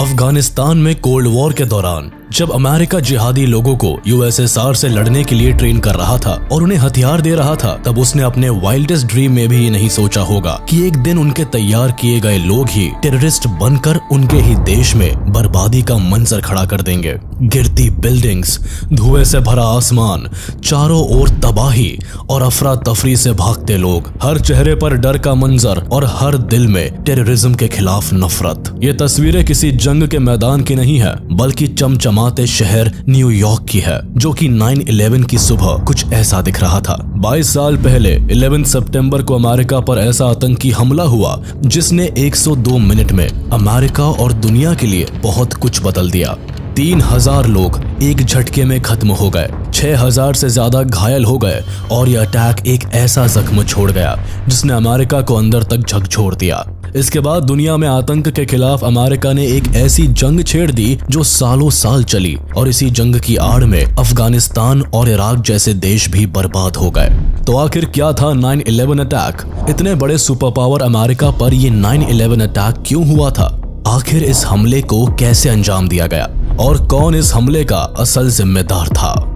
अफगानिस्तान में cold war के दौरान जब अमेरिका जिहादी लोगों को यूएसएसआर से लड़ने के लिए ट्रेन कर रहा था और उन्हें हथियार दे रहा था, तब उसने अपने वाइल्डेस्ट ड्रीम में भी ये नहीं सोचा होगा कि एक दिन उनके तैयार किए गए लोग ही टेररिस्ट बनकर उनके ही देश में बर्बादी का मंजर खड़ा कर देंगे। गिरती बिल्डिंग्स, धुएं से भरा आसमान, चारों ओर तबाही और अफरा तफरी से भागते लोग, हर चेहरे पर डर का मंजर और हर दिल में टेररिज्म के खिलाफ नफरत। ये तस्वीरें किसी जंग के मैदान की नहीं है, बल्कि चमचमाते शहर न्यूयॉर्क की है, जो कि 9/11 की सुबह कुछ ऐसा दिख रहा था। 22 साल पहले 11 सितंबर को अमेरिका पर ऐसा आतंकी हमला हुआ जिसने 102 मिनट में अमेरिका और दुनिया के लिए बहुत कुछ बदल दिया। 3000 लोग एक झटके में खत्म हो गए, 6000 से ज्यादा घायल हो गए और यह अटैक एक ऐसा जख्म छोड़ गया जिसने अमेरिका को अंदर तक झकझोर दिया। इसके बाद दुनिया में आतंक के खिलाफ अमेरिका ने एक ऐसी जंग छेड़ दी जो सालों साल चली और इसी जंग की आड़ में अफगानिस्तान और इराक जैसे देश भी बर्बाद हो गए। तो आखिर क्या था 9/11 अटैक? इतने बड़े सुपर पावर अमेरिका पर ये 9/11 अटैक क्यों हुआ था? आखिर इस हमले को कैसे अंजाम दिया गया और कौन इस हमले का असल जिम्मेदार था?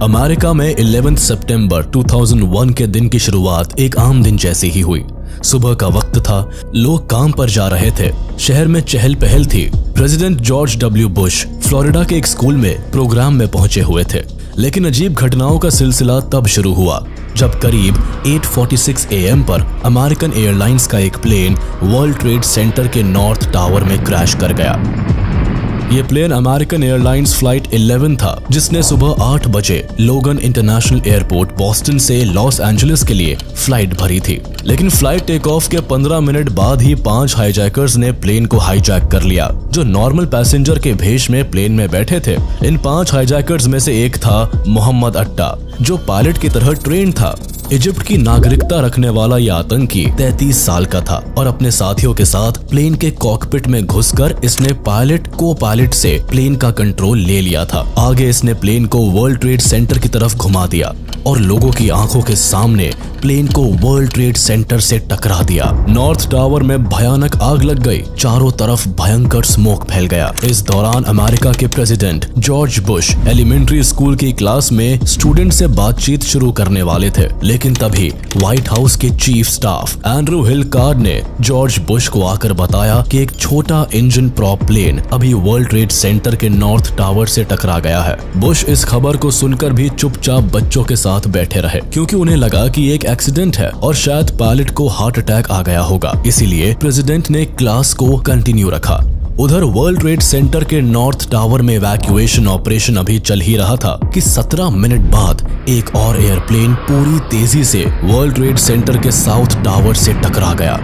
अमेरिका में 11 सितंबर 2001 के दिन की शुरुआत एक आम दिन जैसी ही हुई। सुबह का वक्त था, लोग काम पर जा रहे थे, शहर में चहल पहल थी। President George W Bush Florida के एक स्कूल में प्रोग्राम में पहुंचे हुए थे। लेकिन अजीब घटनाओं का सिलसिला तब शुरू हुआ जब करीब 8:46 AM पर अमेरिकन एयरलाइंस का एक प्लेन वर्ल्ड ट्रेड सेंटर के नॉर्थ टावर में क्रैश कर गया। ये प्लेन अमेरिकन एयरलाइंस फ्लाइट 11 था, जिसने सुबह 8 बजे लोगन इंटरनेशनल एयरपोर्ट बॉस्टन से लॉस एंजलिस के लिए फ्लाइट भरी थी। लेकिन फ्लाइट टेक ऑफ के 15 मिनट बाद ही 5 हाईजैकर्स ने प्लेन को हाईजैक कर लिया, जो नॉर्मल पैसेंजर के भेष में प्लेन में बैठे थे। इन 5 हाईजैकर्स में से एक था मोहम्मद अट्टा, जो पायलट की तरह ट्रेन था। इजिप्ट की नागरिकता रखने वाला यह आतंकी 33 साल का था और अपने साथियों के साथ प्लेन के कॉकपिट में घुसकर इसने पायलट को पायलट से प्लेन का कंट्रोल ले लिया था। आगे इसने प्लेन को वर्ल्ड ट्रेड सेंटर की तरफ घुमा दिया और लोगों की आंखों के सामने प्लेन को वर्ल्ड ट्रेड सेंटर से टकरा दिया। नॉर्थ टावर में भयानक आग लग गई, चारों तरफ भयंकर स्मोक फैल गया। इस दौरान अमेरिका के president George Bush elementary school की क्लास में स्टूडेंट से बातचीत शुरू करने वाले थे, लेकिन तभी व्हाइट हाउस के चीफ स्टाफ एंड्रू हिल कार्ड ने जॉर्ज बुश को आकर बताया कि एक छोटा इंजन प्रॉप प्लेन अभी वर्ल्ड ट्रेड सेंटर के नॉर्थ टावर से टकरा गया है। बुश इस खबर को सुनकर भी चुपचाप बच्चों के साथ बैठे रहे, क्योंकि उन्हें लगा कि एक एक्सीडेंट है और शायद पायलट को हार्ट अटैक आ गया होगा। इसीलिए प्रेसिडेंट ने क्लास को कंटिन्यू रखा। उधर वर्ल्ड ट्रेड सेंटर के नॉर्थ टावर में इवैक्यूएशन ऑपरेशन अभी चल ही रहा था कि 17 मिनट बाद एक और एयरप्लेन पूरी तेजी से वर्ल्ड ट्रेड सेंटर के साउथ टावर से टकरा गया।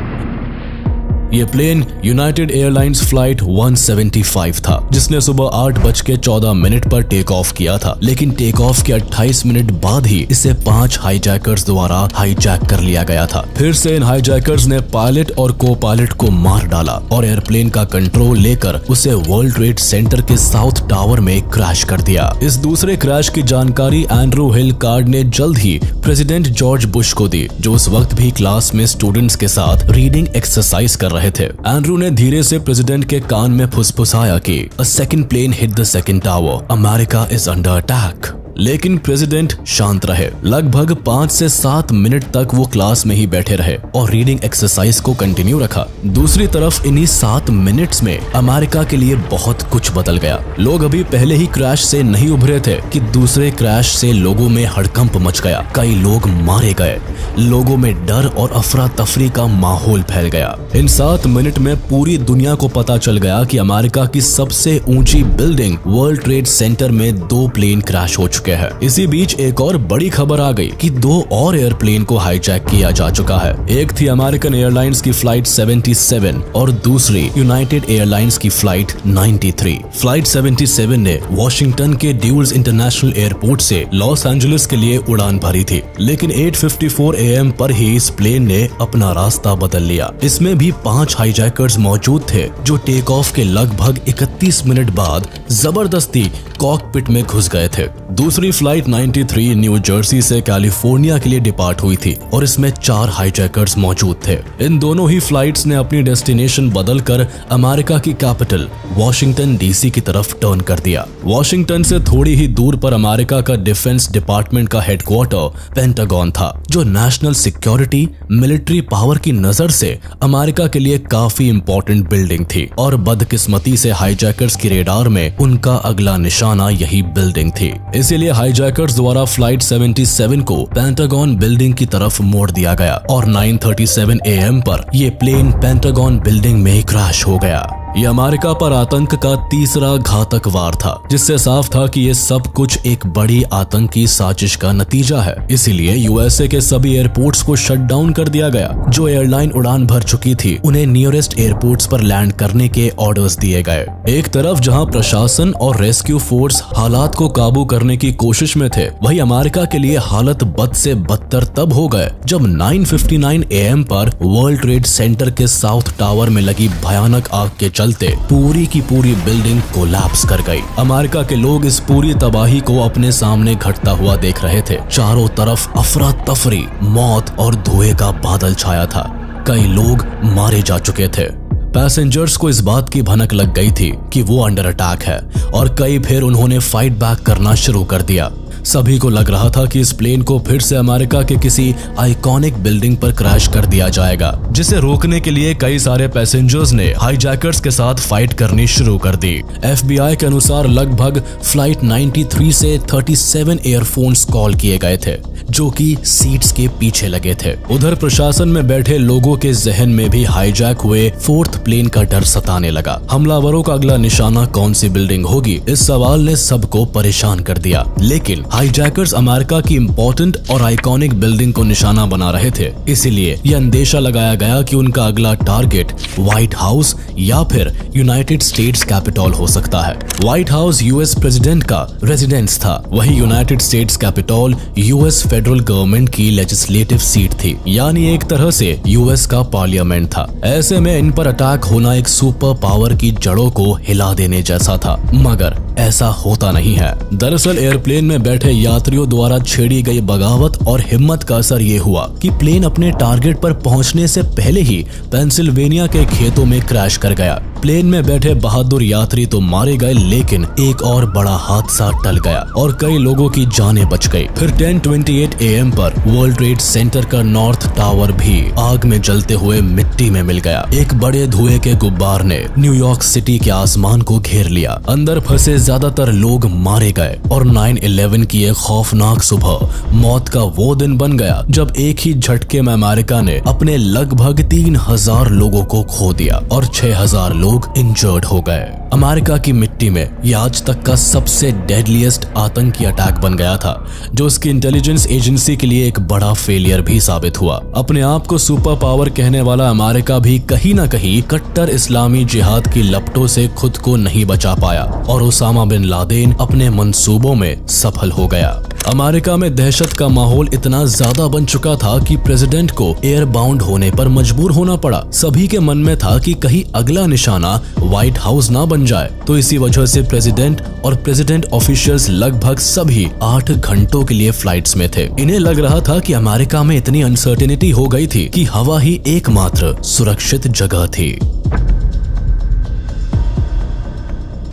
ये प्लेन यूनाइटेड एयरलाइंस फ्लाइट 175 था, जिसने सुबह 8:14 पर टेक ऑफ किया था। लेकिन टेक ऑफ के 28 मिनट बाद ही इसे 5 हाईजैकर्स द्वारा हाईजैक कर लिया गया था। फिर से इन हाईजैकर्स ने पायलट और को पायलट को मार डाला और एयरप्लेन का कंट्रोल लेकर उसे वर्ल्ड ट्रेड सेंटर के साउथ टावर में क्रैश कर दिया। इस दूसरे क्रैश की जानकारी एंड्रू हिल कार्ड ने जल्द ही प्रेसिडेंट जॉर्ज बुश को दी, जो उस वक्त भी क्लास में स्टूडेंट्स के साथ रीडिंग एक्सरसाइज कर रहे थे। एंड्रू ने धीरे से प्रेसिडेंट के कान में फुसफुसाया कि a second plane hit the second tower, America is under attack. लेकिन प्रेसिडेंट शांत रहे। लगभग 5 से 7 मिनट तक वो क्लास में ही बैठे रहे और रीडिंग एक्सरसाइज को कंटिन्यू रखा। दूसरी तरफ इन्हीं 7 मिनट्स में अमेरिका के लिए बहुत कुछ बदल गया। लोग अभी पहले ही क्रैश से नहीं उभरे थे कि दूसरे क्रैश से लोगों में हड़कंप मच गया। कई लोग मारे गए, लोगों में डर और अफरा तफरी का माहौल फैल गया। इन 7 मिनट में पूरी दुनिया को पता चल गया कि अमेरिका की सबसे ऊंची बिल्डिंग वर्ल्ड ट्रेड सेंटर में 2 प्लेन क्रैश हो चुके हैं। इसी बीच एक और बड़ी खबर आ गई कि 2 और एयरप्लेन को हाईजैक किया जा चुका है। एक थी अमेरिकन एयरलाइंस की फ्लाइट 77 और दूसरी यूनाइटेड एयरलाइंस की फ्लाइट 93। फ्लाइट 77 ने वॉशिंगटन के ड्यूल्स इंटरनेशनल एयरपोर्ट से लॉस एंजलिस के लिए उड़ान भरी थी, लेकिन 8:54 AM पर ही इस प्लेन ने अपना रास्ता बदल लिया। इसमें भी 5 हाईजैकर्स मौजूद थे, जो टेक ऑफ के लगभग 31 मिनट बाद जबरदस्ती कॉकपिट में घुस गए थे। दूसरी फ्लाइट 93 न्यू जर्सी से कैलिफोर्निया के लिए डिपार्ट हुई थी और इसमें 4 हाईजैकर्स मौजूद थे। इन दोनों ही फ्लाइट्स ने अपनी डेस्टिनेशन बदलकर अमेरिका की कैपिटल वॉशिंगटन डीसी की तरफ टर्न कर दिया। वॉशिंगटन से थोड़ी ही दूर पर अमेरिका का डिफेंस डिपार्टमेंट का हेडक्वार्टर पेंटागन था, जो नेशनल सिक्योरिटी मिलिट्री पावर की नजर से अमेरिका के लिए काफी इंपॉर्टेंट बिल्डिंग थी और बदकिस्मती से हाईजैकर्स की रेडार में उनका अगला निशाना यही बिल्डिंग थी। इसीलिए हाईजैकर्स द्वारा फ्लाइट 77 को पेंटागन बिल्डिंग की तरफ मोड़ दिया गया और 9:37 AM पर यह प्लेन पेंटागन बिल्डिंग में क्रैश हो गया। ये अमेरिका पर आतंक का तीसरा घातक वार था, जिससे साफ था कि ये सब कुछ एक बड़ी आतंकी साजिश का नतीजा है। इसीलिए यूएसए के सभी एयरपोर्ट्स को शट डाउन कर दिया गया। जो एयरलाइन उड़ान भर चुकी थी उन्हें नियरेस्ट एयरपोर्ट्स पर लैंड करने के ऑर्डर्स दिए गए। एक तरफ जहां प्रशासन और रेस्क्यू फोर्स हालात को काबू करने की कोशिश में थे, वहीं अमेरिका के लिए हालत बद से बदतर तब हो गए जब 9:59 AM पर वर्ल्ड ट्रेड सेंटर के साउथ टावर में लगी भयानक आग के चलते पूरी की पूरी बिल्डिंग कोलैप्स कर गई। अमेरिका के लोग इस पूरी तबाही को अपने सामने घटता हुआ देख रहे थे। चारों तरफ अफरा तफरी, मौत और धुएं का बादल छाया था। कई लोग मारे जा चुके थे। पैसेंजर्स को इस बात की भनक लग गई थी कि वो अंडर अटैक है और कई फिर उन्होंने फाइट बैक करना शुरू कर दिया। सभी को लग रहा था कि इस प्लेन को फिर से अमेरिका के किसी आइकॉनिक बिल्डिंग पर क्रैश कर दिया जाएगा, जिसे रोकने के लिए कई सारे पैसेंजर्स ने हाईजैकर्स के साथ फाइट करनी शुरू कर दी। FBI के अनुसार लगभग फ्लाइट 93 से 37 एयरफोन्स कॉल किए गए थे, जो कि सीट्स के पीछे लगे थे। उधर प्रशासन में बैठे लोगों के जहन में भी हाईजैक हुए 4th प्लेन का डर सताने लगा। हमलावरों का अगला निशाना कौन सी बिल्डिंग होगी, इस सवाल ने सबको परेशान कर दिया। लेकिन हाईजैकर्स अमेरिका की इंपॉर्टेंट और आइकॉनिक बिल्डिंग को निशाना बना रहे थे, इसीलिए यह अंदेशा लगाया गया कि उनका अगला टारगेट व्हाइट हाउस या फिर यूनाइटेड स्टेट्स कैपिटल हो सकता है। व्हाइट हाउस यूएस प्रेसिडेंट का रेजिडेंस था, वही United states capital US federal government की लेजिस्लेटिव सीट थी, यानी एक तरह से यूएस का पार्लियामेंट था। ऐसे में इन पर अटैक होना एक सुपर पावर की जड़ों को हिला देने जैसा था, मगर ऐसा होता नहीं है। दरअसल एयरप्लेन में बैठे यात्रियों द्वारा छेड़ी गई बगावत और हिम्मत का असर ये हुआ कि प्लेन अपने टारगेट पर पहुंचने से पहले ही पेंसिल्वेनिया के खेतों में क्रैश कर गया। प्लेन में बैठे बहादुर यात्री तो मारे गए, लेकिन एक और बड़ा हादसा टल गया और कई लोगों की जानें बच गई। फिर 10:28 AM पर वर्ल्ड ट्रेड सेंटर का नॉर्थ टावर भी आग में जलते हुए मिट्टी में मिल गया। एक बड़े धुएं के गुब्बार ने न्यूयॉर्क सिटी के आसमान को घेर लिया। अंदर फंसे ज्यादातर लोग मारे गए और 9/11 की एक खौफनाक सुबह मौत का वो दिन बन गया जब एक ही झटके में अमेरिका ने अपने लगभग 3000 लोगों को खो दिया और 6000 लोग इंजर्ड हो गए। अमेरिका की मिट्टी में यह आज तक का सबसे डेडलीस्ट आतंकी अटैक बन गया था, जो उसकी इंटेलिजेंस एजेंसी के लिए एक बड़ा फेलियर भी साबित हुआ। अपने आप को सुपर पावर कहने वाला अमेरिका भी कहीं न कहीं कट्टर इस्लामी जिहाद की लपटों से खुद को नहीं बचा पाया और ओसामा बिन लादेन अपने मंसूबों में सफल हो गया। अमेरिका में दहशत का माहौल इतना ज्यादा बन चुका था कि प्रेसिडेंट को एयर बाउंड होने पर मजबूर होना पड़ा। सभी के मन में था कि कहीं अगला निशाना व्हाइट हाउस ना बन जाए, तो इसी वजह से प्रेसिडेंट और प्रेसिडेंट ऑफिशियल्स लगभग सभी 8 घंटों के लिए फ्लाइट्स में थे। इन्हें लग रहा था कि अमेरिका में इतनी अनसर्टेनिटी हो गई थी कि हवा ही एकमात्र सुरक्षित जगह थी।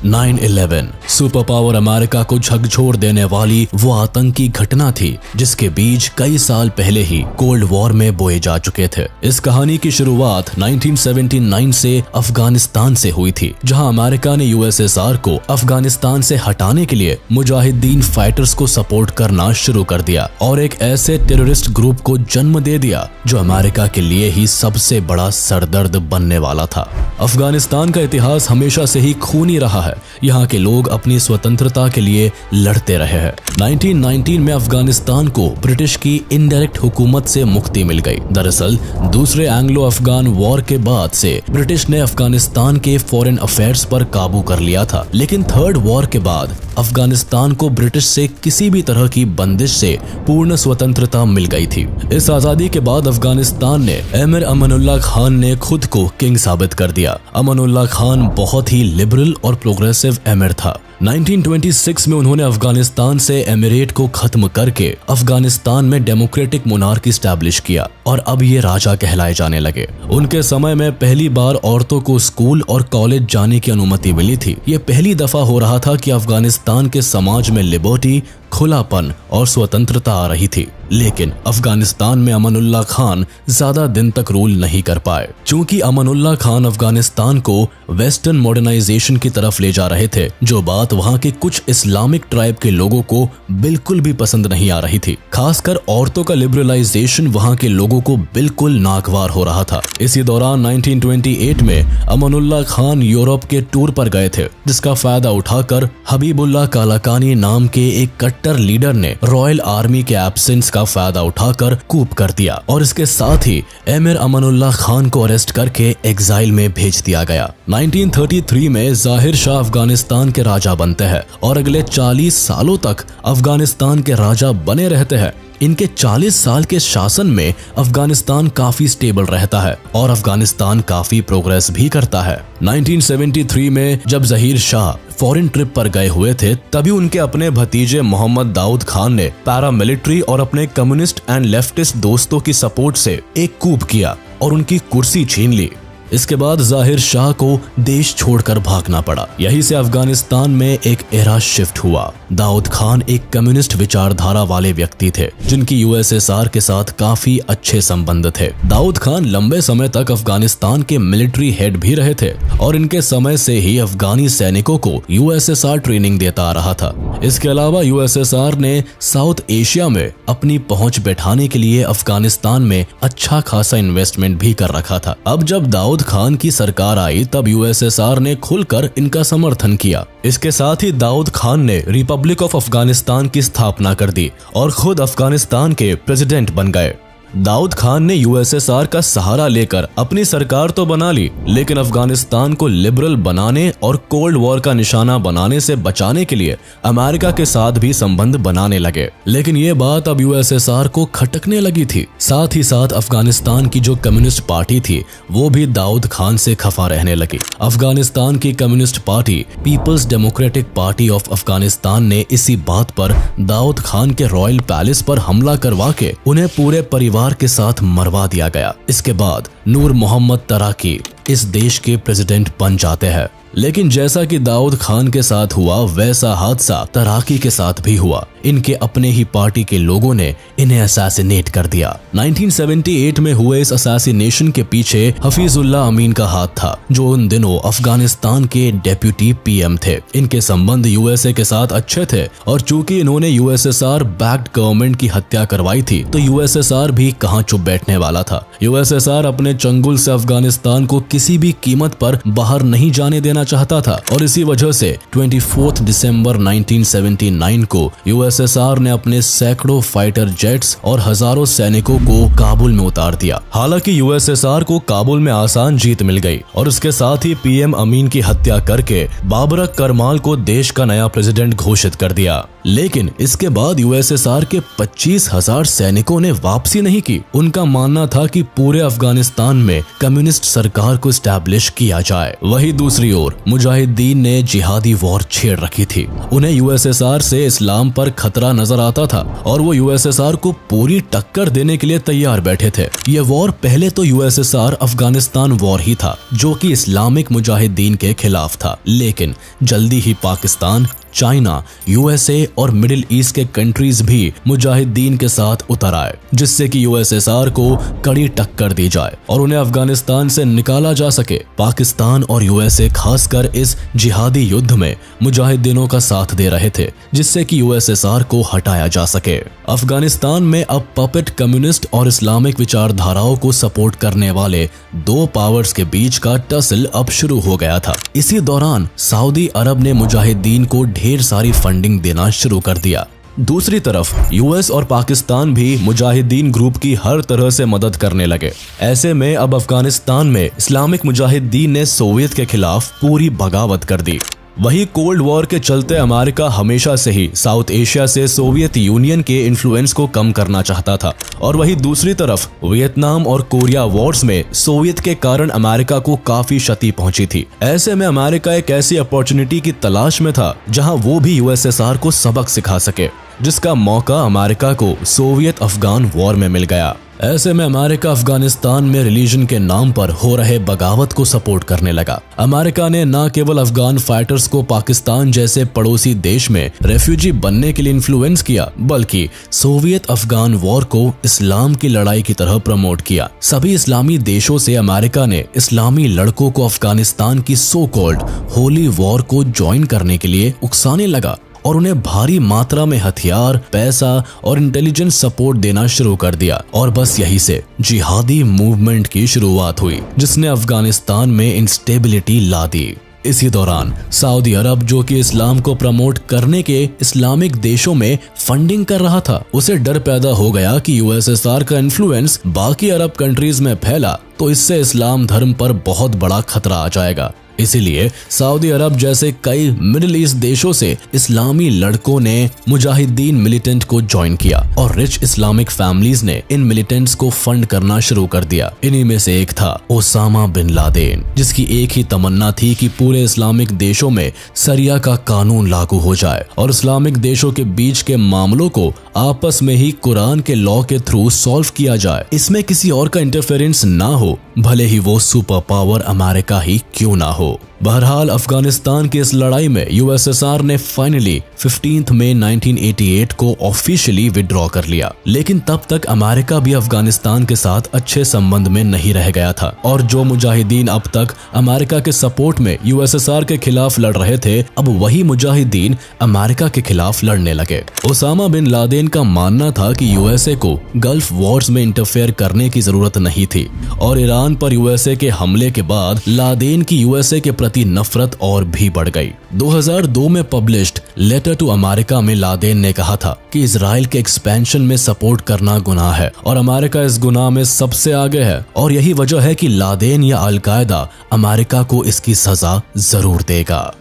9/11 सुपर पावर अमेरिका को झकझोर देने वाली वो आतंकी घटना थी जिसके बीज कई साल पहले ही कोल्ड वॉर में बोए जा चुके थे। इस कहानी की शुरुआत 1979 से अफगानिस्तान से हुई थी, जहां अमेरिका ने यूएसएसआर को अफगानिस्तान से हटाने के लिए मुजाहिदीन फाइटर्स को सपोर्ट करना शुरू कर दिया और एक ऐसे टेररिस्ट ग्रुप को जन्म दे दिया जो अमेरिका के लिए ही सबसे बड़ा सरदर्द बनने वाला था। अफगानिस्तान का इतिहास हमेशा से ही खूनी रहा है। यहाँ के लोग अपनी स्वतंत्रता के लिए लड़ते रहे हैं। 1919 में अफगानिस्तान को ब्रिटिश की इनडायरेक्ट हुकूमत से मुक्ति मिल गई। दरअसल दूसरे एंग्लो अफगान वॉर के बाद से ब्रिटिश ने अफगानिस्तान के फॉरेन अफेयर्स पर काबू कर लिया था, लेकिन थर्ड वॉर के बाद अफगानिस्तान को ब्रिटिश से किसी भी तरह की बंदिश से पूर्ण स्वतंत्रता मिल गई थी। इस आजादी के बाद अफगानिस्तान ने एमिर अमानुल्लाह खान ने खुद को किंग साबित कर दिया। अमानुल्लाह खान बहुत ही लिबरल और प्रोग्रेसिव एमिर था। 1926 में उन्होंने अफगानिस्तान से एमिरेट को खत्म करके अफगानिस्तान में डेमोक्रेटिक मोनार्की स्टैब्लिश किया और अब ये राजा कहलाए जाने लगे। उनके समय में पहली बार औरतों को स्कूल और कॉलेज जाने की अनुमति मिली थी। ये पहली दफा हो रहा था कि अफगानिस्तान के समाज में लिबर्टी, खुलापन और स्वतंत्रता आ रही थी। लेकिन अफगानिस्तान में अमानुल्लाह खान ज्यादा दिन तक रूल नहीं कर पाए, क्योंकि अमानुल्लाह खान अफगानिस्तान को वेस्टर्न मॉडर्नाइजेशन की तरफ ले जा रहे थे, जो बात वहां के कुछ इस्लामिक ट्राइब के लोगों को बिल्कुल भी पसंद नहीं आ रही थी। खासकर औरतों का लिबरलाइजेशन वहां के लोगों को बिल्कुल नागवार हो रहा था। इसी दौरान 1928 में अमानुल्लाह खान यूरोप के टूर पर गए थे, जिसका फायदा उठाकर हबीबुल्लाह कालाकानी नाम के एक कट्टर लीडर ने रॉयल आर्मी के एब्सेंस का फायदा उठाकर कूप कर दिया और इसके साथ ही एमिर अमानुल्लाह खान को अरेस्ट करके एग्जाइल में भेज दिया गया। 1933 में जाहिर शाह अफगानिस्तान के राजा बनते हैं और अगले 40 सालों तक अफगानिस्तान के राजा बने रहते हैं। इनके 40 साल के शासन में अफगानिस्तान काफी स्टेबल रहता है और अफगानिस्तान काफी प्रोग्रेस भी करता है। 1973 में जब जहीर शाह फॉरेन ट्रिप पर गए हुए थे, तभी उनके अपने भतीजे मोहम्मद दाऊद खान ने पैरामिलिट्री और अपने कम्युनिस्ट एंड लेफ्टिस्ट दोस्तों की सपोर्ट से एक कूप किया और उनकी कुर्सी छीन ली। इसके बाद जाहिर शाह को देश छोड़कर भागना पड़ा। यहीं से अफगानिस्तान में एक एरा शिफ्ट हुआ। दाऊद खान एक कम्युनिस्ट विचारधारा वाले व्यक्ति थे, जिनकी यूएसएसआर के साथ काफी अच्छे संबंध थे। दाऊद खान लंबे समय तक अफगानिस्तान के मिलिट्री हेड भी रहे थे और इनके समय से ही अफगानी सैनिकों को यूएसएसआर ट्रेनिंग देता आ रहा था। इसके अलावा यूएसएसआर ने साउथ एशिया में अपनी पहुंच बैठाने के लिए अफगानिस्तान में अच्छा खासा इन्वेस्टमेंट भी कर रखा था। अब जब दाऊद खान की सरकार आई, तब यूएसएसआर ने खुलकर इनका समर्थन किया। इसके साथ ही दाऊद खान ने रिपब्लिक ऑफ अफगानिस्तान की स्थापना कर दी और खुद अफगानिस्तान के प्रेसिडेंट बन गए। दाऊद खान ने यूएसएसआर का सहारा लेकर अपनी सरकार तो बना ली, लेकिन अफगानिस्तान को लिबरल बनाने और कोल्ड वॉर का निशाना बनाने से बचाने के लिए अमेरिका के साथ भी संबंध बनाने लगे। लेकिन ये बात अब यूएसएसआर को खटकने लगी थी। साथ ही साथ अफगानिस्तान की जो कम्युनिस्ट पार्टी थी, वो भी दाऊद खान से खफा रहने लगी। अफगानिस्तान की communist party people's democratic party of Afghanistan ने इसी बात पर दाऊद खान के रॉयल पैलेस पर हमला करवा के उन्हें पूरे परिवार के साथ मरवा दिया गया। इसके बाद नूर मोहम्मद तराकी इस देश के प्रेसिडेंट बन जाते हैं। लेकिन जैसा कि दाऊद खान के साथ हुआ, वैसा हादसा तराकी के साथ भी हुआ। इनके अपने ही पार्टी के लोगों ने इन्हें असैसिनेट कर दिया। 1978 में हुए इस असैसिनेशन के पीछे हफीजुल्लाह अमीन का हाथ था, जो उन दिनों अफगानिस्तान के डेप्यूटी पीएम थे। इनके संबंध यूएसए के साथ अच्छे थे और चूंकि इन्होंने यूएसएसआर बैक्ड गवर्नमेंट की हत्या करवाई थी, तो यूएसएसआर भी कहां चुप बैठने वाला था। यूएसएसआर अपने चंगुल से अफगानिस्तान को किसी भी कीमत पर बाहर नहीं जाने देना चाहता था और इसी वजह से 24 दिसंबर 1979 को यूएसएसआर ने अपने सैकड़ों फाइटर जेट्स और हजारों सैनिकों को काबुल में उतार दिया। हालांकि यूएसएसआर को काबुल में आसान जीत मिल गई और इसके साथ ही पीएम अमीन की हत्या करके बाबरक करमाल को देश का नया प्रेसिडेंट घोषित कर दिया। लेकिन इसके बाद यूएसएसआर के 25,000 सैनिकों ने वापसी नहीं की। उनका मानना था कि पूरे अफगानिस्तान में कम्युनिस्ट सरकार को स्टैब्लिश किया जाए। वहीं दूसरी ओर मुजाहिदीन ने जिहादी वॉर छेड़ रखी थी। उन्हें यूएसएसआर से इस्लाम पर खतरा नजर आता था और वो यूएसएसआर को पूरी टक्कर देने के लिए तैयार बैठे थे। ये वॉर पहले तो यूएसएसआर अफगानिस्तान वॉर ही था, जो कि इस्लामिक मुजाहिदीन के खिलाफ था। लेकिन जल्दी ही पाकिस्तान, चाइना, यूएसए और मिडिल ईस्ट के कंट्रीज भी मुजाहिदीन के साथ उतर आए, जिससे कि यूएसएसआर को कड़ी टक्कर दी जाए और उन्हें अफगानिस्तान से निकाला जा सके। पाकिस्तान और यूएसए खासकर इस जिहादी युद्ध में मुजाहिदीनों का साथ दे रहे थे, जिससे कि यूएसएसआर को हटाया जा सके। अफगानिस्तान में अब पपेट कम्युनिस्ट और इस्लामिक विचारधाराओं को सपोर्ट करने वाले दो पावर्स के बीच का टसल अब शुरू हो गया था। इसी दौरान सऊदी अरब ने मुजाहिदीन को ढेर सारी फंडिंग देना शुरू कर दिया। दूसरी तरफ यूएस और पाकिस्तान भी मुजाहिदीन ग्रुप की हर तरह से मदद करने लगे। ऐसे में अब अफगानिस्तान में इस्लामिक मुजाहिदीन ने सोवियत के खिलाफ पूरी बगावत कर दी। वही कोल्ड वॉर के चलते अमेरिका हमेशा से ही साउथ एशिया से सोवियत यूनियन के इन्फ्लुएंस को कम करना चाहता था, और वही दूसरी तरफ वियतनाम और कोरिया वॉर्स में सोवियत के कारण अमेरिका को काफी क्षति पहुंची थी। ऐसे में अमेरिका एक ऐसी अपॉर्चुनिटी की तलाश में था जहां वो भी यूएसएसआर को सबक सिखा सके, जिसका मौका अमेरिका को सोवियत अफगान वॉर में मिल गया। ऐसे में अमेरिका अफगानिस्तान में रिलीजन के नाम पर हो रहे बगावत को सपोर्ट करने लगा। अमेरिका ने न केवल अफगान फाइटर्स को पाकिस्तान जैसे पड़ोसी देश में रेफ्यूजी बनने के लिए इन्फ्लुएंस किया, बल्कि सोवियत अफगान वॉर को इस्लाम की लड़ाई की तरह प्रमोट किया। सभी इस्लामी देशों से अमेरिका ने इस्लामी लड़कों को अफगानिस्तान की सो कॉल्ड होली वॉर को ज्वाइन करने के लिए उकसाने लगा और उन्हें भारी मात्रा में हथियार, पैसा और इंटेलिजेंस सपोर्ट देना शुरू कर दिया। और बस यही से जिहादी मूवमेंट की शुरुआत हुई, जिसने अफगानिस्तान में इंस्टेबिलिटी ला दी। इसी दौरान सऊदी अरब, जो कि इस्लाम को प्रमोट करने के इस्लामिक देशों में फंडिंग कर रहा था, उसे डर पैदा हो गया कि यूएसएसआर का इन्फ्लुएंस बाकी अरब कंट्रीज में फैला तो इससे इस्लाम धर्म पर बहुत बड़ा खतरा आ जाएगा। इसीलिए सऊदी अरब जैसे कई मिडिल ईस्ट देशों से इस्लामी लड़कों ने मुजाहिदीन मिलिटेंट को ज्वाइन किया और रिच इस्लामिक फैमिलीज ने इन मिलिटेंट्स को फंड करना शुरू कर दिया। इन्हीं में से एक था ओसामा बिन लादेन, जिसकी एक ही तमन्ना थी कि पूरे इस्लामिक देशों में सरिया का कानून लागू हो जाए और इस्लामिक देशों के बीच के मामलों को आपस में ही कुरान के लॉ के थ्रू सॉल्व किया जाए। इसमें किसी और का इंटरफेरेंस ना हो, भले ही वो सुपर पावर अमेरिका ही क्यों ना हो। बहरहाल अफगानिस्तान की इस लड़ाई में यूएसएसआर ने फाइनली 15 मई 1988 को ऑफिशियली विड्रॉ कर लिया। लेकिन तब तक अमेरिका भी अफगानिस्तान के साथ अच्छे संबंध में नहीं रह गया था और जो मुजाहिदीन अब तक अमेरिका के सपोर्ट में यूएसएसआर के खिलाफ लड़ रहे थे, अब वही मुजाहिदीन अमेरिका के खिलाफ लड़ने लगे। ओसामा बिन लादेन का मानना था कि यूएसए को गल्फ वॉर्स में इंटरफेयर करने की जरूरत नहीं थी और ईरान पर यूएसए के हमले के बाद लादेन की यूएसए के प्रति नफरत और भी बढ़ गई। 2002 में पब्लिश्ड लेटर टू अमेरिका में लादेन ने कहा था कि इजराइल के एक्सपेंशन में सपोर्ट करना गुनाह है और अमेरिका इस गुनाह में सबसे आगे है और यही वजह है कि लादेन या अल-कायदा अमेरिका को इसकी सजा जरूर देगा।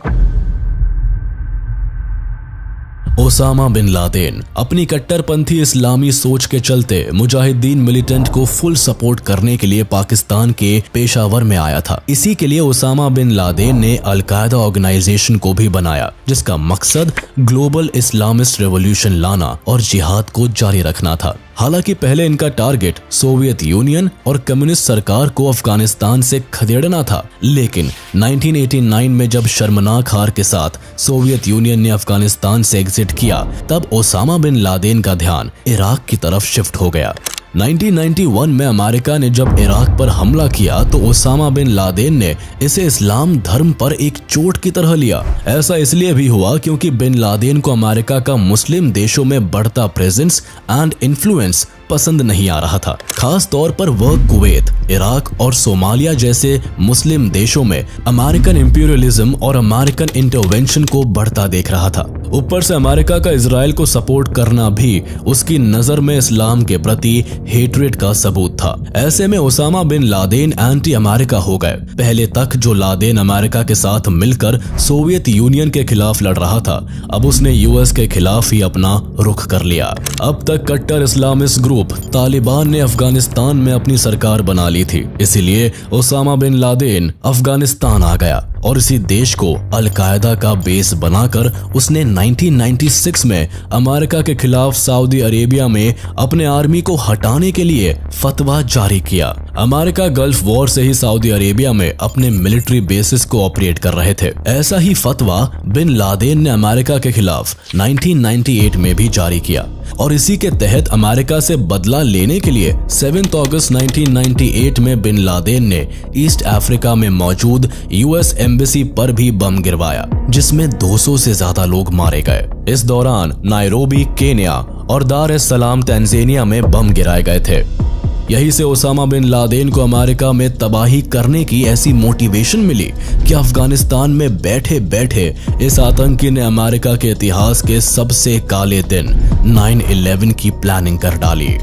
ओसामा बिन लादेन अपनी कट्टरपंथी इस्लामी सोच के चलते मुजाहिदीन मिलिटेंट को फुल सपोर्ट करने के लिए पाकिस्तान के पेशावर में आया था। इसी के लिए ओसामा बिन लादेन ने अल-कायदा ऑर्गेनाइजेशन को भी बनाया, जिसका मकसद ग्लोबल इस्लामिस्ट रेवोल्यूशन लाना और जिहाद को जारी रखना था। हालांकि पहले इनका टारगेट सोवियत यूनियन और कम्युनिस्ट सरकार को अफगानिस्तान से खदेड़ना था, लेकिन 1989 में जब शर्मनाक हार के साथ सोवियत यूनियन ने अफगानिस्तान से एग्जिट किया, तब ओसामा बिन लादेन का ध्यान इराक की तरफ शिफ्ट हो गया। 1991 में अमेरिका ने जब इराक पर हमला किया तो ओसामा बिन लादेन ने इसे इस्लाम धर्म पर एक चोट की तरह लिया। ऐसा इसलिए भी हुआ क्योंकि बिन लादेन को अमेरिका का मुस्लिम देशों में बढ़ता प्रेजेंस एंड इन्फ्लुएंस पसंद नहीं आ रहा था। खास तौर पर वह कुवैत, इराक और सोमालिया जैसे मुस्लिम देशों में अमेरिकन इंपीरियलिज्म और अमेरिकन इंटरवेंशन को बढ़ता देख रहा था। ऊपर से अमेरिका का इजराइल को सपोर्ट करना भी उसकी नजर में इस्लाम के प्रति हेट्रेड का सबूत था। ऐसे में Osama bin Laden anti America हो गए। पहले तक जो लादेन अमेरिका के साथ मिलकर सोवियत यूनियन के खिलाफ लड़ रहा था, अब उसने यूएस के खिलाफ ही अपना रुख कर लिया। अब तक कट्टर इस्लामिस्ट ग्रुप तालिबान ने अफगानिस्तान में अपनी सरकार बना ली थी, इसीलिए ओसामा बिन लादेन अफगानिस्तान आ गया और इसी देश को अल-कायदा का बेस बनाकर उसने 1996 में अमेरिका के खिलाफ सऊदी अरेबिया में अपने आर्मी को हटाने के लिए फतवा जारी किया। अमेरिका गल्फ वॉर से ही सऊदी अरेबिया में अपने मिलिट्री बेसिस को ऑपरेट कर रहे थे। ऐसा ही फतवा बिन लादेन ने अमेरिका के खिलाफ 1998 में भी जारी किया और इसी के तहत अमेरिका से बदला लेने के लिए 7 अगस्त 1998 में बिन लादेन ने ईस्ट अफ्रीका में मौजूद यूएस एम्बेसी पर भी बम गिरवाया, जिसमें 200 से ज्यादा लोग मारे गए। इस दौरान नायरोबी, केन्या और दार एस सलाम, तंजानिया में बम गिराए गए थे। यही से ओसामा बिन लादेन को अमेरिका में तबाही करने की ऐसी मोटिवेशन मिली कि अफगानिस्तान में बैठे बैठे इस आतंकी ने अमेरिका के इतिहास के सबसे काले दिन 9/11 की प्लानिंग कर डाली।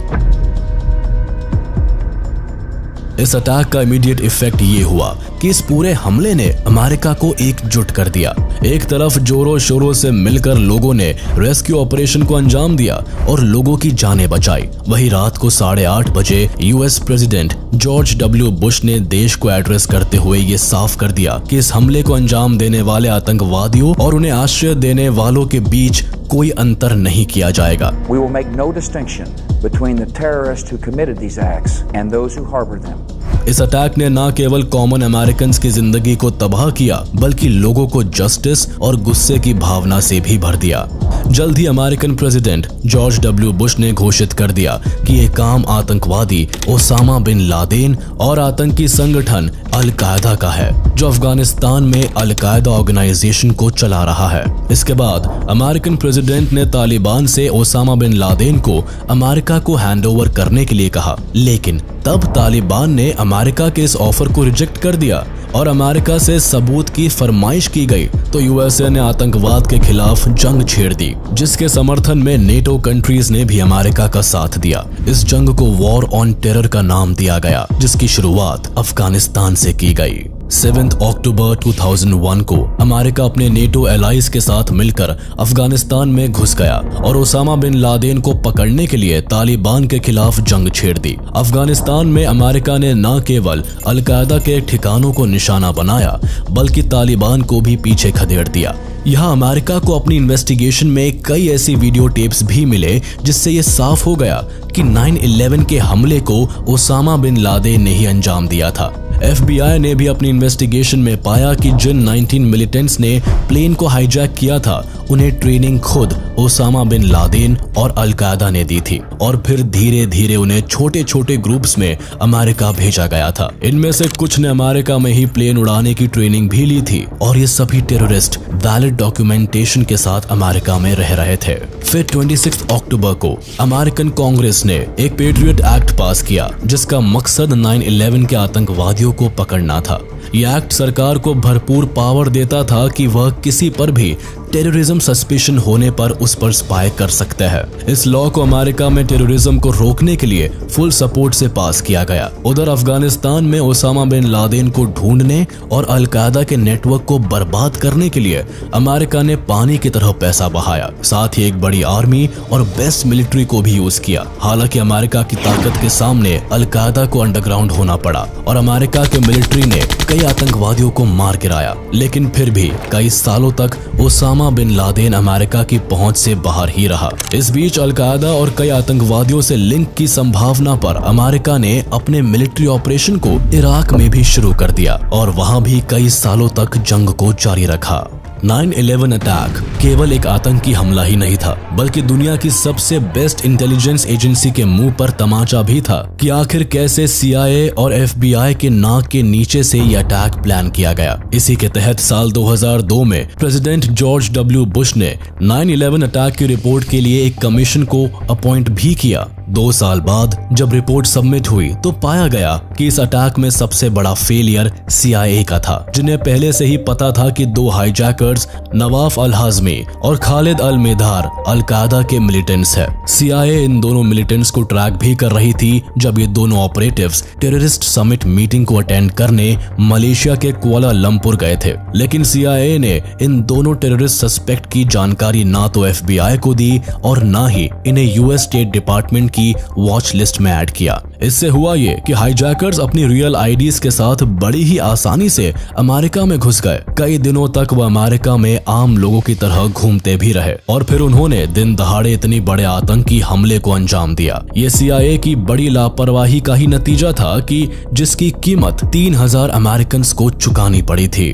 इस अटैक का इमीडिएट इफेक्ट ये हुआ कि इस पूरे हमले ने अमेरिका को एकजुट कर दिया। एक तरफ जोरों शोरों से मिलकर लोगों ने रेस्क्यू ऑपरेशन को अंजाम दिया और लोगों की जानें बचाई। वही रात को 8:30 बजे US president George W Bush ने देश को एड्रेस करते हुए ये साफ कर दिया कि इस हमले को अंजाम देने वाले आतंकवादियों और उन्हें आश्रय देने वालों के बीच कोई अंतर नहीं किया जाएगा। We will make no distinction between the terrorists who committed these acts and those who harbored them. इस अटैक ने न केवल कॉमन अमेरिकन की जिंदगी को तबाह किया बल्कि लोगों को जस्टिस और गुस्से की भावना से भी भर दिया। जल्द ही American president George W Bush ने घोषित कर दिया कि ये काम आतंकवादी ओसामा बिन लादेन और आतंकी संगठन अल-कायदा का है, जो अफगानिस्तान में अल-कायदा ऑर्गेनाइजेशन को चला रहा है। इसके बाद अमेरिकन प्रेसिडेंट ने तालिबान से ओसामा बिन लादेन को अमेरिका को हैंडओवर करने के लिए कहा, लेकिन तब तालिबान ने अमेरिका के इस ऑफर को रिजेक्ट कर दिया और अमेरिका से सबूत की फरमाइश की गई। तो यूएसए ने आतंकवाद के खिलाफ जंग छेड़ दी, जिसके समर्थन में नेटो कंट्रीज ने भी अमेरिका का साथ दिया। इस जंग को वॉर ऑन टेरर का नाम दिया गया, जिसकी शुरुआत अफगानिस्तान से की गई। 7 अक्टूबर 2001 को अमेरिका अपने नेटो एलाइज के साथ मिलकर अफगानिस्तान में घुस गया और ओसामा बिन लादेन को पकड़ने के लिए तालिबान के खिलाफ जंग छेड़ दी। अफगानिस्तान में अमेरिका ने न केवल अल-कायदा के ठिकानों को निशाना बनाया बल्कि तालिबान को भी पीछे खदेड़ दिया। यहाँ अमेरिका को अपनी इन्वेस्टिगेशन में कई ऐसी वीडियो टेप्स भी मिले जिससे ये साफ हो गया कि 9/11 के हमले को ओसामा बिन लादेन ने ही अंजाम दिया था। FBI ने भी अपनी इन्वेस्टिगेशन में पाया कि जिन 19 मिलिटेंट्स ने प्लेन को हाईजैक किया था उन्हें ट्रेनिंग खुद ओसामा बिन लादेन और अल-कायदा ने दी थी और फिर धीरे धीरे उन्हें छोटे छोटे ग्रुप्स में अमेरिका भेजा गया था। इनमें से कुछ ने अमेरिका में ही प्लेन उड़ाने की ट्रेनिंग भी ली थी और ये सभी टेररिस्ट वैलिड डॉक्यूमेंटेशन के साथ अमेरिका में रह रहे थे। फिर 26 अक्टूबर को अमेरिकन कांग्रेस ने एक पेट्रियट एक्ट पास किया जिसका मकसद 9/11 के आतंकवादियों को पकड़ना था। यह एक्ट सरकार को भरपूर पावर देता था कि वह किसी पर भी टेररिज्म सस्पिशन होने पर उस पर स्पाई कर सकता है। इस लॉ को अमेरिका में टेररिज्म को रोकने के लिए फुल सपोर्ट से पास किया गया। उधर अफगानिस्तान में ओसामा बिन लादेन को ढूंढने और अल-कायदा के नेटवर्क को बर्बाद करने के लिए अमेरिका ने पानी की तरह पैसा बहाया, साथ ही एक बड़ी आर्मी और बेस्ट मिलिट्री को भी यूज किया। हालांकि अमेरिका की ताकत के सामने अल-कायदा को अंडरग्राउंड होना पड़ा और अमेरिका के मिलिट्री ने कई आतंकवादियों को मार गिराया, लेकिन फिर भी कई सालों तक ओसामा बिन लादेन अमेरिका की पहुंच से बाहर ही रहा। इस बीच अल-कायदा और कई आतंकवादियों से लिंक की संभावना पर अमेरिका ने अपने मिलिट्री ऑपरेशन को इराक में भी शुरू कर दिया और वहां भी कई सालों तक जंग को जारी रखा। 9/11 अटैक केवल एक आतंकी हमला ही नहीं था बल्कि दुनिया की सबसे बेस्ट इंटेलिजेंस एजेंसी के मुंह पर तमाचा भी था कि आखिर कैसे CIA और FBI के नाक के नीचे से यह अटैक प्लान किया गया। इसी के तहत साल 2002 में प्रेसिडेंट जॉर्ज डब्ल्यू बुश ने 9/11 अटैक की रिपोर्ट के लिए एक कमीशन को अपॉइंट भी किया। 2 साल बाद जब रिपोर्ट सबमिट हुई तो पाया गया कि इस अटैक में सबसे बड़ा फेलियर CIA का था, जिन्हें पहले से ही पता था कि 2 हाईजैकर्स नवाफ अल-हाज़मी और खालिद अल-मेदार अल-कायदा के मिलिटेंट्स है। CIA इन दोनों मिलिटेंट्स को ट्रैक भी कर रही थी जब ये दोनों ऑपरेटिव्स टेररिस्ट समिट मीटिंग को अटेंड करने मलेशिया के कुआलालंपुर गए थे। लेकिन CIA ने इन दोनों टेररिस्ट सस्पेक्ट की जानकारी ना तो FBI को दी और ना ही इन्हें US स्टेट डिपार्टमेंट की वॉच लिस्ट में ऐड किया। इससे हुआ ये कि हाईजैकर्स अपनी रियल IDs के साथ बड़ी ही आसानी से अमेरिका में घुस गए। कई दिनों तक वह अमेरिका में आम लोगों की तरह घूमते भी रहे और फिर उन्होंने दिन दहाड़े इतनी बड़े आतंकी हमले को अंजाम दिया। ये CIA की बड़ी लापरवाही का ही नतीजा था कि जिसकी कीमत 3000 अमेरिकन को चुकानी पड़ी थी।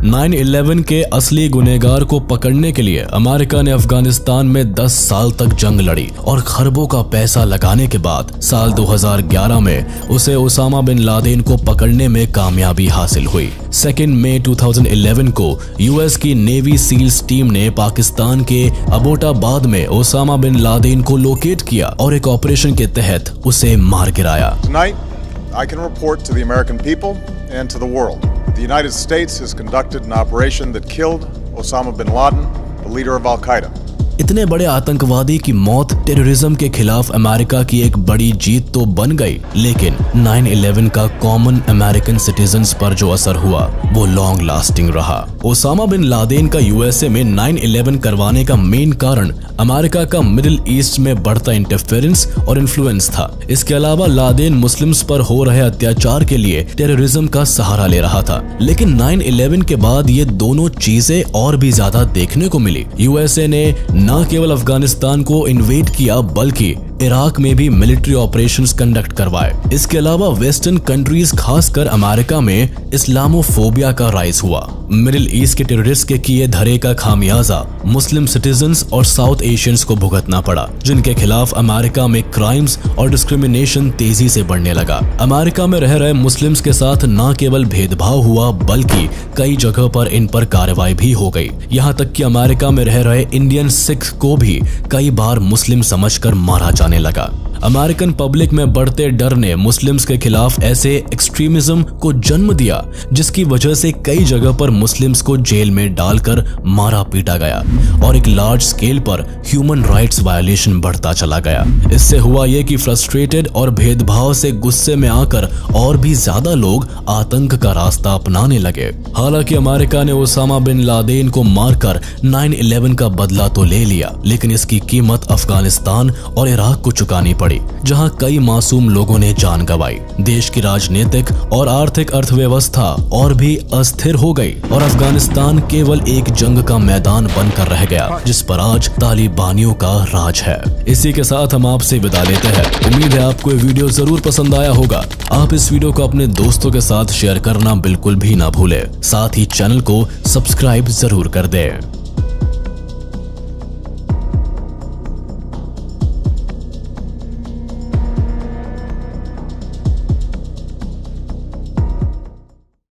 9/11 के असली गुनहगार को पकड़ने के लिए अमेरिका ने अफगानिस्तान में 10 साल तक जंग लड़ी और खरबों का पैसा लगाने के बाद साल 2011 में उसे ओसामा बिन लादेन को पकड़ने में कामयाबी हासिल हुई। 2 मई 2011 को US की नेवी सील्स टीम ने पाकिस्तान के अबोटाबाद में ओसामा बिन लादेन को लोकेट किया और एक ऑपरेशन के तहत उसे मार गिराया। I can report to the American people and to the world. The United States has conducted an operation that killed Osama bin Laden, the leader of Al-Qaeda. इतने बड़े आतंकवादी की मौत टेररिज्म के खिलाफ अमेरिका की एक बड़ी जीत तो बन गई, लेकिन 9/11 का कॉमन अमेरिकन सिटीजन्स पर जो असर हुआ वो लॉन्ग लास्टिंग रहा। ओसामा बिन लादेन का यूएसए में 9/11 करवाने का मेन कारण अमेरिका का मिडिल ईस्ट में बढ़ता इंटरफेरेंस और इन्फ्लुएंस था। इसके अलावा लादेन मुस्लिम्स पर हो रहे अत्याचार के लिए टेररिज्म का सहारा ले रहा था। लेकिन 9/11 के बाद ये दोनों चीजें और भी ज्यादा देखने को मिली। यूएसए ने न केवल अफगानिस्तान को इन्वेड किया बल्कि इराक में भी मिलिट्री ऑपरेशंस कंडक्ट करवाए। इसके अलावा वेस्टर्न कंट्रीज खासकर अमेरिका में इस्लामोफोबिया का राइज हुआ। मिडिल ईस्ट के टेररिस्ट के किए धरे का खामियाजा मुस्लिम सिटीजन्स और साउथ एशियंस को भुगतना पड़ा, जिनके खिलाफ अमेरिका में क्राइम्स और डिस्क्रिमिनेशन तेजी से बढ़ने लगा। अमेरिका में रह रहे मुस्लिम्स के साथ न केवल भेदभाव हुआ बल्कि कई जगह पर इन पर कार्रवाई भी हो गई। यहाँ तक कि अमेरिका में रह रहे इंडियन सिख को भी कई बार मुस्लिम समझकर मारा जाने लगा। अमेरिकन पब्लिक में बढ़ते डर ने मुस्लिम्स के खिलाफ ऐसे एक्सट्रीमिज्म को जन्म दिया जिसकी वजह से कई जगह पर मुस्लिम्स को जेल में डालकर मारा पीटा गया और एक लार्ज स्केल पर ह्यूमन राइट्स वायलेशन बढ़ता चला गया। इससे हुआ ये कि फ्रस्ट्रेटेड और भेदभाव से गुस्से में आकर और भी ज्यादा लोग आतंक का रास्ता अपनाने लगे। हालांकि अमेरिका ने ओसामा बिन लादेन को मारकर 9/11 का बदला तो ले लिया, लेकिन इसकी कीमत अफगानिस्तान और इराक को चुकानी पड़ी, जहां कई मासूम लोगों ने जान गंवाई। देश की राजनीतिक और आर्थिक अर्थव्यवस्था और भी अस्थिर हो गई और अफगानिस्तान केवल एक जंग का मैदान बनकर रह गया जिस पर आज तालिबानियों का राज है। इसी के साथ हम आपसे विदा लेते हैं। उम्मीद है आपको ये वीडियो जरूर पसंद आया होगा। आप इस वीडियो को अपने दोस्तों के साथ शेयर करना बिल्कुल भी ना भूले। साथ ही चैनल को सब्सक्राइब जरूर कर दें।